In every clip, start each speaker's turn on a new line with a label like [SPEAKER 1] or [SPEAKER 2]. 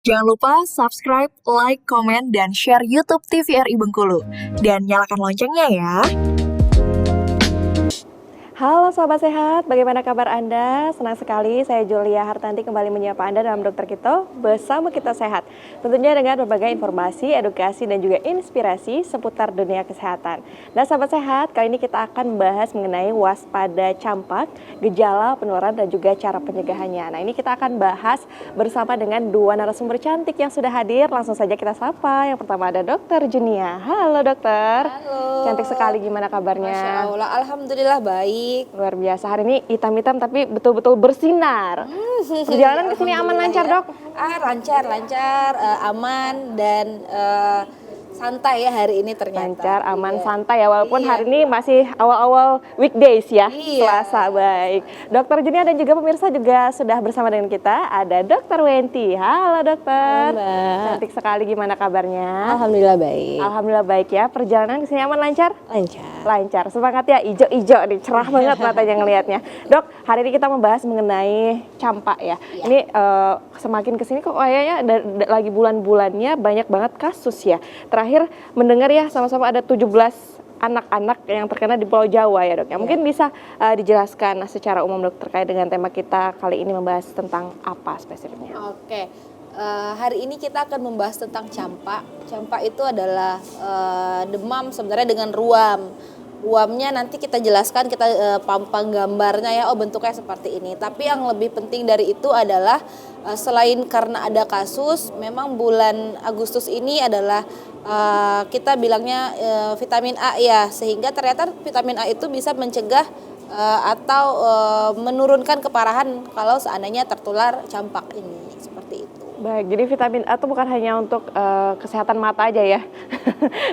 [SPEAKER 1] Jangan lupa subscribe, like, komen, dan share YouTube TVRI Bengkulu. Dan nyalakan loncengnya ya.
[SPEAKER 2] Halo Sobat Sehat, bagaimana kabar Anda? Senang sekali saya Julia Hartanti kembali menyapa Anda dalam Dokter Kito bersama Kita Sehat. Tentunya dengan berbagai informasi, edukasi, dan juga inspirasi seputar dunia kesehatan. Nah Sobat Sehat, kali ini kita akan membahas mengenai waspada campak, gejala, penularan, dan juga cara pencegahannya. Nah ini kita akan bahas bersama dengan dua narasumber cantik yang sudah hadir. Langsung saja kita sapa. Yang pertama ada Dokter Junia. Halo dokter.
[SPEAKER 3] Halo.
[SPEAKER 2] Cantik sekali, gimana kabarnya?
[SPEAKER 3] Masya Allah, alhamdulillah baik.
[SPEAKER 2] Luar biasa, hari ini hitam-hitam tapi betul-betul bersinar. Perjalanan ke sini aman lancar
[SPEAKER 3] ya.
[SPEAKER 2] dok?
[SPEAKER 3] Lancar, aman dan santai ya hari ini ternyata.
[SPEAKER 2] Lancar, aman,
[SPEAKER 3] Iya.
[SPEAKER 2] santai ya, walaupun
[SPEAKER 3] Iya.
[SPEAKER 2] hari ini masih awal-awal weekdays ya,
[SPEAKER 3] Iya.
[SPEAKER 2] Selasa, baik. Dokter Junia dan juga pemirsa juga sudah bersama dengan kita, ada Dokter Wenti. Halo dokter.
[SPEAKER 3] Halo, Mbak.
[SPEAKER 2] Cantik sekali, gimana kabarnya?
[SPEAKER 3] Alhamdulillah baik.
[SPEAKER 2] Alhamdulillah baik ya, perjalanan ke sini aman lancar?
[SPEAKER 3] Lancar.
[SPEAKER 2] Lancar, semangat ya, ijo-ijo nih, cerah banget matanya ngelihatnya. Dok, hari ini kita membahas mengenai campak ya.
[SPEAKER 3] Iya.
[SPEAKER 2] Ini semakin kesini kok kayaknya lagi bulan-bulannya banyak banget kasus ya. Terakhir mendengar ya sama-sama ada 17 anak-anak yang terkena di Pulau Jawa ya dok. Ya, mungkin bisa dijelaskan secara umum dok terkait dengan tema kita kali ini membahas tentang apa spesifiknya.
[SPEAKER 3] Oke. Hari ini kita akan membahas tentang campak. Campak itu adalah demam sebenarnya dengan ruam. Ruamnya nanti kita jelaskan, kita pampang gambarnya ya, oh bentuknya seperti ini. Tapi yang lebih penting dari itu adalah selain karena ada kasus, memang bulan Agustus ini adalah kita bilangnya vitamin A ya, sehingga ternyata vitamin A itu bisa mencegah atau menurunkan keparahan kalau seandainya tertular campak ini, seperti itu.
[SPEAKER 2] Baik, jadi vitamin A itu bukan hanya untuk kesehatan mata aja ya,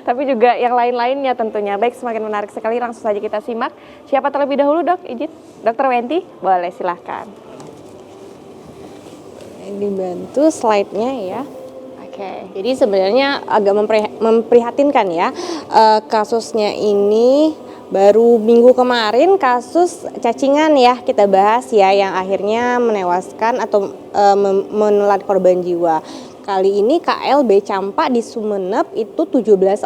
[SPEAKER 2] tapi juga yang lain-lainnya tentunya. Baik, semakin menarik sekali, langsung saja kita simak. Siapa terlebih dahulu dok? Izin, Dokter Wenti, boleh silahkan.
[SPEAKER 4] Dibantu slide-nya ya.
[SPEAKER 2] Oke.
[SPEAKER 4] Jadi sebenarnya agak memprihatinkan ya, kasusnya ini baru minggu kemarin kasus cacingan ya kita bahas ya, yang akhirnya menewaskan atau menelan korban jiwa. Kali ini KLB campak di Sumeneb itu 17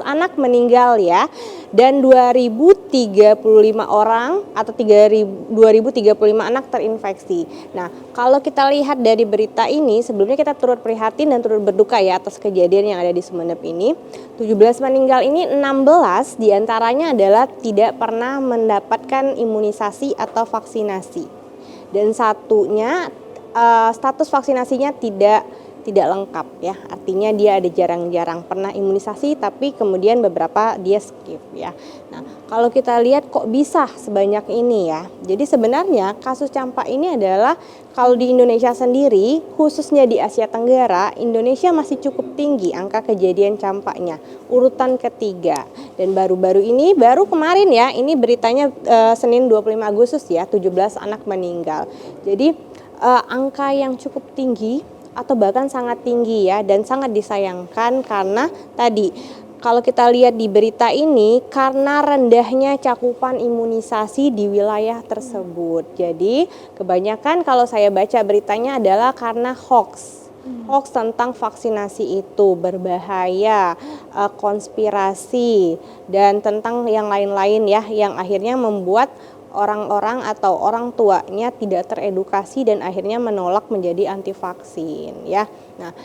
[SPEAKER 4] anak meninggal ya, dan 2035 orang atau 2035 anak terinfeksi. Nah, kalau kita lihat dari berita ini, sebelumnya kita turut prihatin dan turut berduka ya atas kejadian yang ada di Sumeneb ini. 17 meninggal ini 16 diantaranya adalah tidak pernah mendapatkan imunisasi atau vaksinasi. Dan satunya status vaksinasinya tidak lengkap ya, artinya dia ada jarang-jarang pernah imunisasi tapi kemudian beberapa dia skip ya. Nah kalau kita lihat kok bisa sebanyak ini ya, jadi sebenarnya kasus campak ini adalah kalau di Indonesia sendiri, khususnya di Asia Tenggara, Indonesia masih cukup tinggi angka kejadian campaknya, urutan ketiga. Dan baru-baru ini, baru kemarin ya, ini beritanya Senin 25 Agustus ya, 17 anak meninggal. Jadi angka yang cukup tinggi atau bahkan sangat tinggi ya, dan sangat disayangkan karena tadi kalau kita lihat di berita ini karena rendahnya cakupan imunisasi di wilayah tersebut. Jadi kebanyakan kalau saya baca beritanya adalah karena hoax tentang vaksinasi itu berbahaya, konspirasi, dan tentang yang lain-lain ya, yang akhirnya membuat orang-orang atau orang tuanya tidak teredukasi dan akhirnya menolak menjadi anti vaksin ya. Nah,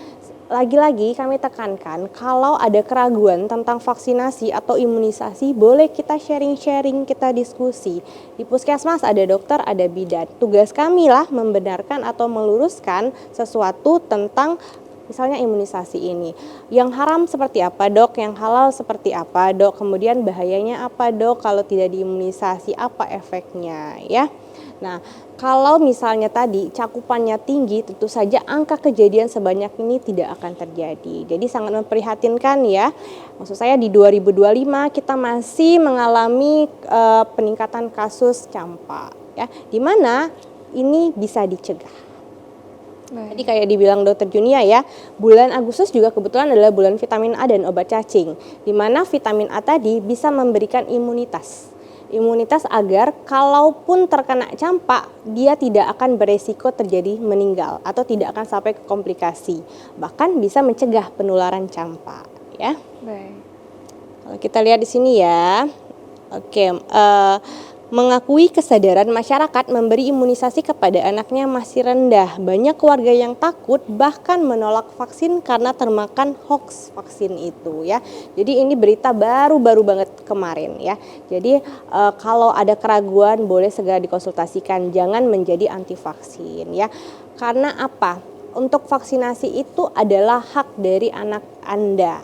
[SPEAKER 4] lagi-lagi kami tekankan kalau ada keraguan tentang vaksinasi atau imunisasi, boleh kita sharing-sharing, kita diskusi. Di puskesmas ada dokter, ada bidan. Tugas kami lah membenarkan atau meluruskan sesuatu tentang misalnya imunisasi ini. Yang haram seperti apa dok? Yang halal seperti apa dok? Kemudian bahayanya apa dok? Kalau tidak diimunisasi apa efeknya ya? Nah kalau misalnya tadi cakupannya tinggi, tentu saja angka kejadian sebanyak ini tidak akan terjadi. Jadi sangat memprihatinkan ya. Maksud saya di 2025 kita masih mengalami peningkatan kasus campak ya, di mana ini bisa dicegah. Tadi kayak dibilang Dokter Junia ya, bulan Agustus juga kebetulan adalah bulan vitamin A dan obat cacing, di mana vitamin A tadi bisa memberikan imunitas. Imunitas agar kalaupun terkena campak, dia tidak akan beresiko terjadi meninggal atau tidak akan sampai ke komplikasi. Bahkan bisa mencegah penularan campak, ya.
[SPEAKER 2] Baik.
[SPEAKER 4] Kalau kita lihat di sini ya. Oke, mengakui kesadaran masyarakat memberi imunisasi kepada anaknya masih rendah. Banyak keluarga yang takut bahkan menolak vaksin karena termakan hoax vaksin itu ya. Jadi ini berita baru-baru banget kemarin ya. Jadi kalau ada keraguan boleh segera dikonsultasikan, jangan menjadi anti vaksin ya. Karena apa? Untuk vaksinasi itu adalah hak dari anak Anda,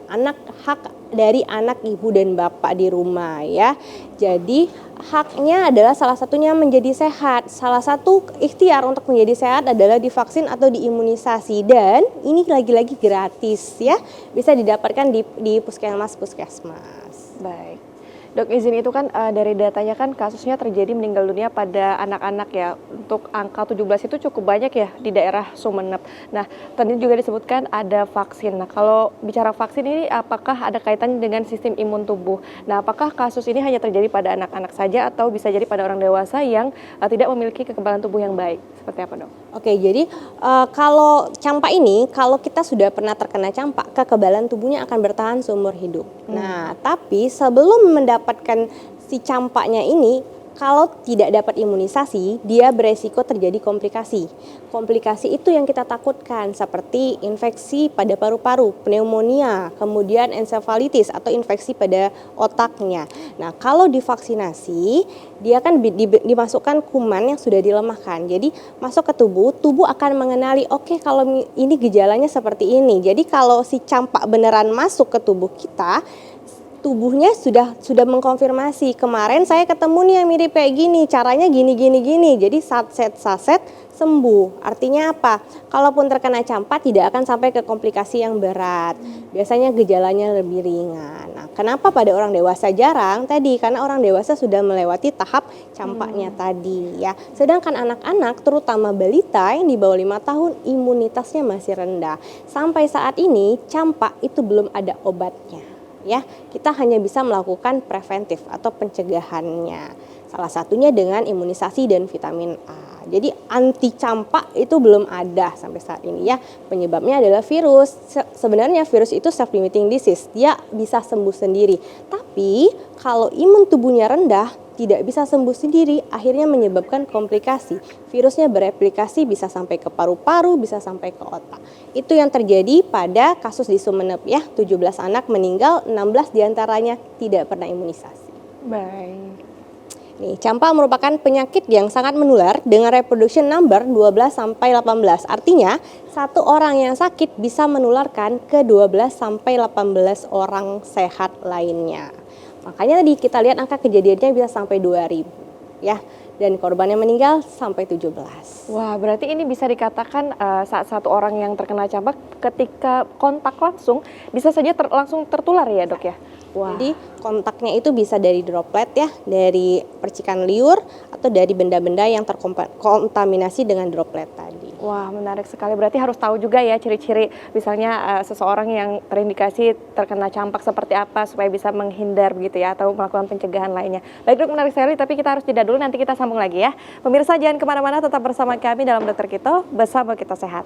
[SPEAKER 4] hak dari anak ibu dan bapak di rumah ya. Jadi haknya adalah salah satunya menjadi sehat. Salah satu ikhtiar untuk menjadi sehat adalah divaksin atau diimunisasi, dan ini lagi-lagi gratis ya. Bisa didapatkan di puskesmas.
[SPEAKER 2] Baik. Dok, izin itu kan dari datanya kan kasusnya terjadi meninggal dunia pada anak-anak ya. Untuk angka 17 itu cukup banyak ya di daerah Sumeneb. Nah, tadi juga disebutkan ada vaksin. Nah, kalau bicara vaksin ini apakah ada kaitannya dengan sistem imun tubuh? Nah, apakah kasus ini hanya terjadi pada anak-anak saja atau bisa jadi pada orang dewasa yang tidak memiliki kekebalan tubuh yang baik? Seperti apa, Dok?
[SPEAKER 4] Oke, jadi kalau campak ini, kalau kita sudah pernah terkena campak, kekebalan tubuhnya akan bertahan seumur hidup. Nah, tapi sebelum mendapatkan si campaknya ini, kalau tidak dapat imunisasi, dia beresiko terjadi komplikasi. Komplikasi itu yang kita takutkan, seperti infeksi pada paru-paru, pneumonia, kemudian ensefalitis atau infeksi pada otaknya. Nah, kalau divaksinasi, dia kan dimasukkan kuman yang sudah dilemahkan. Jadi masuk ke tubuh akan mengenali, oke, kalau ini gejalanya seperti ini. Jadi kalau si campak beneran masuk ke tubuh kita, tubuhnya sudah mengkonfirmasi, kemarin saya ketemu nih yang mirip kayak gini, caranya gini. Jadi saset sembuh. Artinya apa? Kalaupun terkena campak tidak akan sampai ke komplikasi yang berat. Biasanya gejalanya lebih ringan. Nah, kenapa pada orang dewasa jarang? Tadi karena orang dewasa sudah melewati tahap campaknya tadi ya. Sedangkan anak-anak terutama balita yang di bawah 5 tahun imunitasnya masih rendah. Sampai saat ini campak itu belum ada obatnya. Ya, kita hanya bisa melakukan preventif atau pencegahannya. Salah satunya dengan imunisasi dan vitamin A. Jadi anti campak itu belum ada sampai saat ini ya. Penyebabnya adalah virus. Sebenarnya virus itu self limiting disease. Dia bisa sembuh sendiri. Tapi kalau imun tubuhnya rendah, tidak bisa sembuh sendiri, akhirnya menyebabkan komplikasi. Virusnya bereplikasi bisa sampai ke paru-paru, bisa sampai ke otak. Itu yang terjadi pada kasus di Sumeneb ya, 17 anak meninggal, 16 diantaranya tidak pernah imunisasi.
[SPEAKER 2] Baik.
[SPEAKER 4] Nih, campak merupakan penyakit yang sangat menular dengan reproduction number 12-18. Artinya, satu orang yang sakit bisa menularkan ke 12-18 orang sehat lainnya. Makanya tadi kita lihat angka kejadiannya bisa sampai 2000 ya, dan korban yang meninggal sampai 17.
[SPEAKER 2] Wah, berarti ini bisa dikatakan saat satu orang yang terkena campak ketika kontak langsung bisa saja langsung tertular ya, Dok ya? Wah.
[SPEAKER 4] Jadi kontaknya itu bisa dari droplet ya, dari percikan liur atau dari benda-benda yang terkontaminasi dengan droplet tadi.
[SPEAKER 2] Wah, menarik sekali. Berarti harus tahu juga ya ciri-ciri misalnya seseorang yang terindikasi terkena campak seperti apa supaya bisa menghindar begitu ya, atau melakukan pencegahan lainnya. Baik, Dok, menarik sekali, tapi kita harus jeda dulu, nanti kita sambung lagi ya. Pemirsa jangan kemana-mana, tetap bersama kami dalam Dokter Kito, bersama kita sehat.